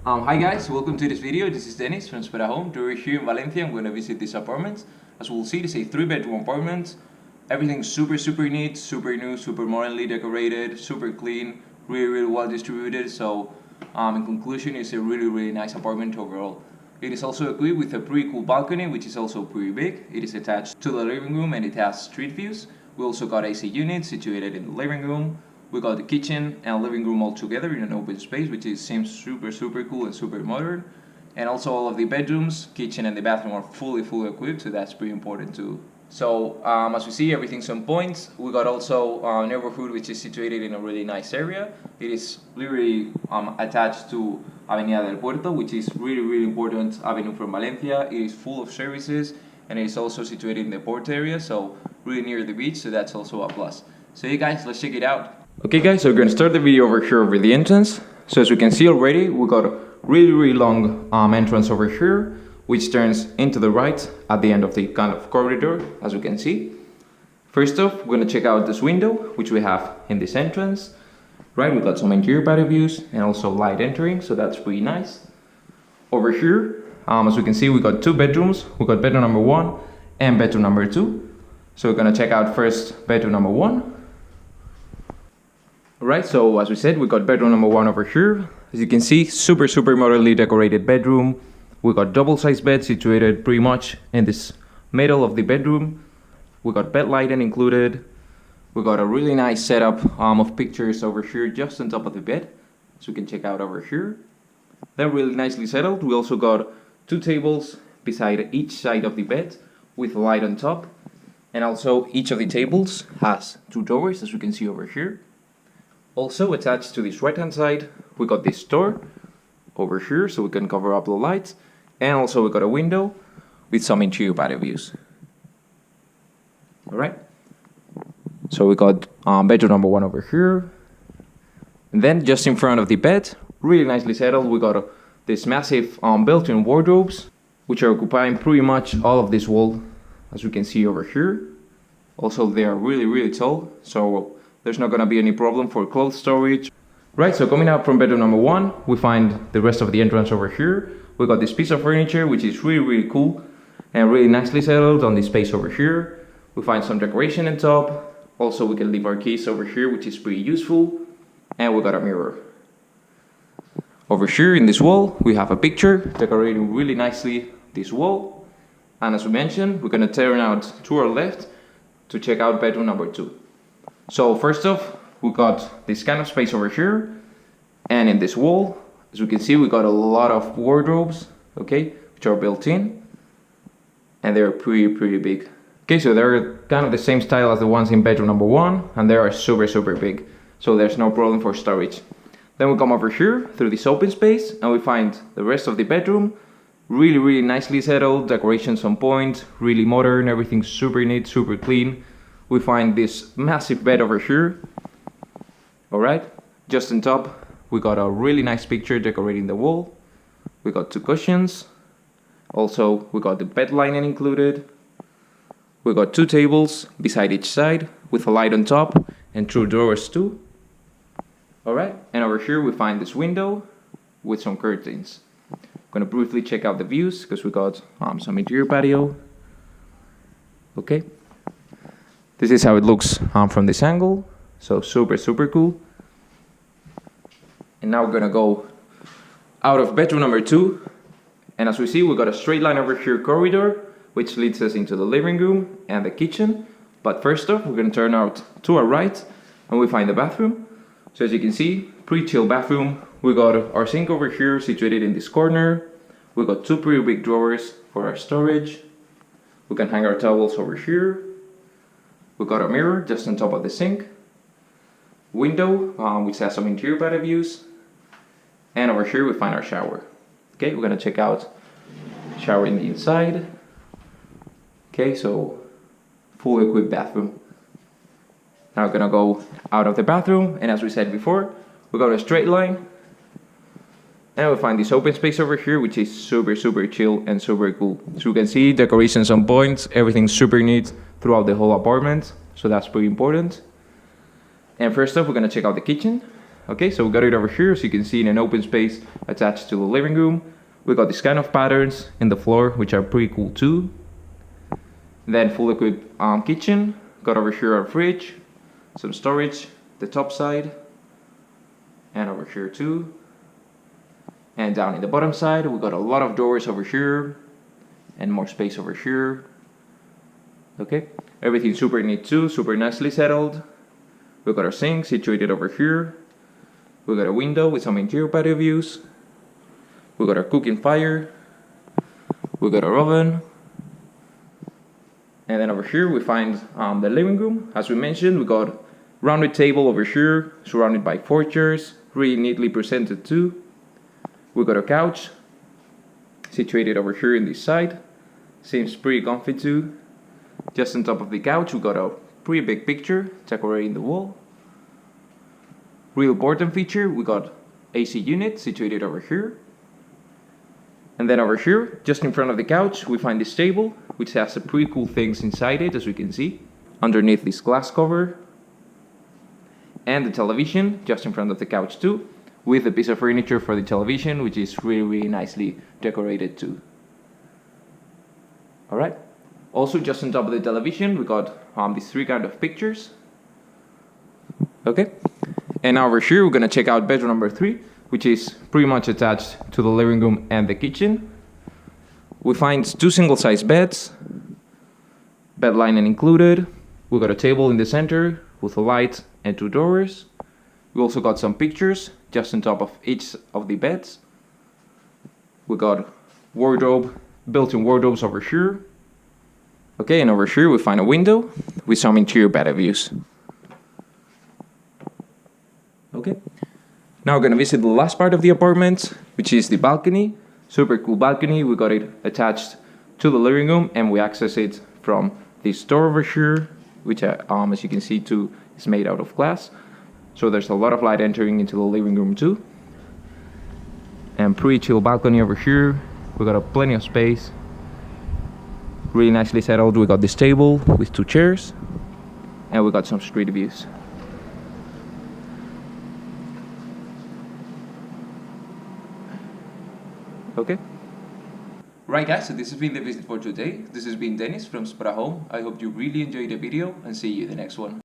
Hi guys, welcome to this video. This is Dennis from Spotahome. We're here in Valencia. I'm going to visit this apartment. As we'll see, it's a 3-bedroom apartment. Everything's super neat, super new, super modernly decorated, super clean, really well distributed. So in conclusion, it's a really nice apartment overall. It is also equipped with a pretty cool balcony, which is also pretty big. It is attached to the living room and it has street views. We also got AC units situated in the living room. We got the kitchen and living room all together in an open space, which seems super cool and super modern. And also all of the bedrooms, kitchen and the bathroom are fully equipped, so that's pretty important too. So as we see, everything's on point. We got also a neighborhood which is situated in a really nice area. It is literally attached to Avenida del Puerto, which is really important avenue from Valencia. It is full of services and it is also situated in the port area, so really near the beach, so that's also a plus. So you guys, let's check it out. Okay guys, so we're going to start the video over here over the entrance. So as we can see already, we got a really long entrance over here, which turns into the right at the end of the kind of corridor, as we can see. First off, we're going to check out this window, which we have in this entrance. Right, we got some interior patio views and also light entering, so that's pretty nice. Over here, as we can see, we got 2 bedrooms. We got bedroom number 1 and bedroom number 2. So we're going to check out first bedroom number 1. Alright, so as we said, we got bedroom number 1 over here. As you can see, super modernly decorated bedroom. We got double-sized bed situated pretty much in this middle of the bedroom. We got bed lighting included. We got a really nice setup of pictures over here just on top of the bed, so we can check out over here. Then really nicely settled. We also got 2 tables beside each side of the bed with a light on top. And also each of the tables has 2 doors, as we can see over here. Also attached to this right hand side, we got this door over here so we can cover up the lights, and also we got a window with some interior patio views. Alright, so we got bedroom number 1 over here, and then just in front of the bed, really nicely settled, we got this massive built-in wardrobes which are occupying pretty much all of this wall, as we can see over here. Also they are really tall, so there's not gonna be any problem for clothes storage. Right, so coming out from bedroom number 1, we find the rest of the entrance over here. We got this piece of furniture which is really cool and really nicely settled on this space over here. We find some decoration on top. Also we can leave our keys over here, which is pretty useful. And we got a mirror. Over here in this wall, we have a picture decorating really nicely this wall. And as we mentioned, we're gonna turn out to our left to check out bedroom number 2. So first off, we got this kind of space over here, and in this wall, as we can see, we got a lot of wardrobes, okay, which are built in, and they're pretty big. Okay, so they're kind of the same style as the ones in bedroom number 1, and they are super big, so there's no problem for storage. Then we come over here through this open space, and we find the rest of the bedroom, really nicely settled, decorations on point, really modern, everything super neat, super clean. We find this massive bed over here. Alright, just on top we got a really nice picture decorating the wall. We got 2 cushions. Also we got the bed lining included. We got 2 tables beside each side with a light on top and 2 drawers too. Alright, and over here we find this window with some curtains. I'm gonna briefly check out the views because we got some interior patio. Okay. This is how it looks from this angle, so super cool. And now we're gonna go out of bedroom number 2, and as we see, we got a straight line over here corridor, which leads us into the living room and the kitchen. But first off, we're gonna turn out to our right, and we find the bathroom. So as you can see, pretty chill bathroom. We got our sink over here situated in this corner. We got 2 pretty big drawers for our storage. We can hang our towels over here. We got a mirror just on top of the sink, window which has some interior patio views, and over here we find our shower. Okay, we're gonna check out shower in the inside. Okay, so fully equipped bathroom. Now we're gonna go out of the bathroom, and as we said before, we got a straight line, and we find this open space over here, which is super chill and super cool. So you can see decorations on point, everything's super neat throughout the whole apartment, so that's pretty important. And first off, we're gonna check out the kitchen. Okay, so we got it over here, so you can see in an open space attached to the living room. We got this kind of patterns in the floor, which are pretty cool too. Then full equipped kitchen. Got over here our fridge, some storage, the top side, and over here too. And down in the bottom side, we got a lot of doors over here, and more space over here. Okay, everything super neat too, super nicely settled. We got our sink situated over here. We got a window with some interior patio views. We got our cooking fire. We got our oven. And then over here we find the living room. As we mentioned, we got rounded table over here, surrounded by 4 chairs, really neatly presented too. We got a couch situated over here in this side. Seems pretty comfy too. Just on top of the couch we got a pretty big picture decorating the wall. Real important feature, we got AC unit situated over here. And then over here, just in front of the couch, we find this table, which has some pretty cool things inside it, as we can see. Underneath this glass cover. And the television, just in front of the couch too, with a piece of furniture for the television, which is really, really nicely decorated too. Alright. Also, just on top of the television, we got these 3 kind of pictures. Okay. And now over here, we're gonna check out bedroom number 3, which is pretty much attached to the living room and the kitchen. We find 2 single-size beds, bed linen included. We got a table in the center with a light and 2 drawers. We also got some pictures just on top of each of the beds. We got wardrobe, built-in wardrobes over here. Okay, and over here we find a window with some interior patio views. Okay. Now we're gonna visit the last part of the apartment, which is the balcony. Super cool balcony. We got it attached to the living room, and we access it from this door over here, which as you can see too is made out of glass. So there's a lot of light entering into the living room too. And pretty chill balcony over here. We got plenty of space. Really nicely settled. We got this table with 2 chairs, and we got some street views. Okay. Right guys, so this has been the visit for today. This has been Dennis from Spotahome. I hope you really enjoyed the video, and see you in the next one.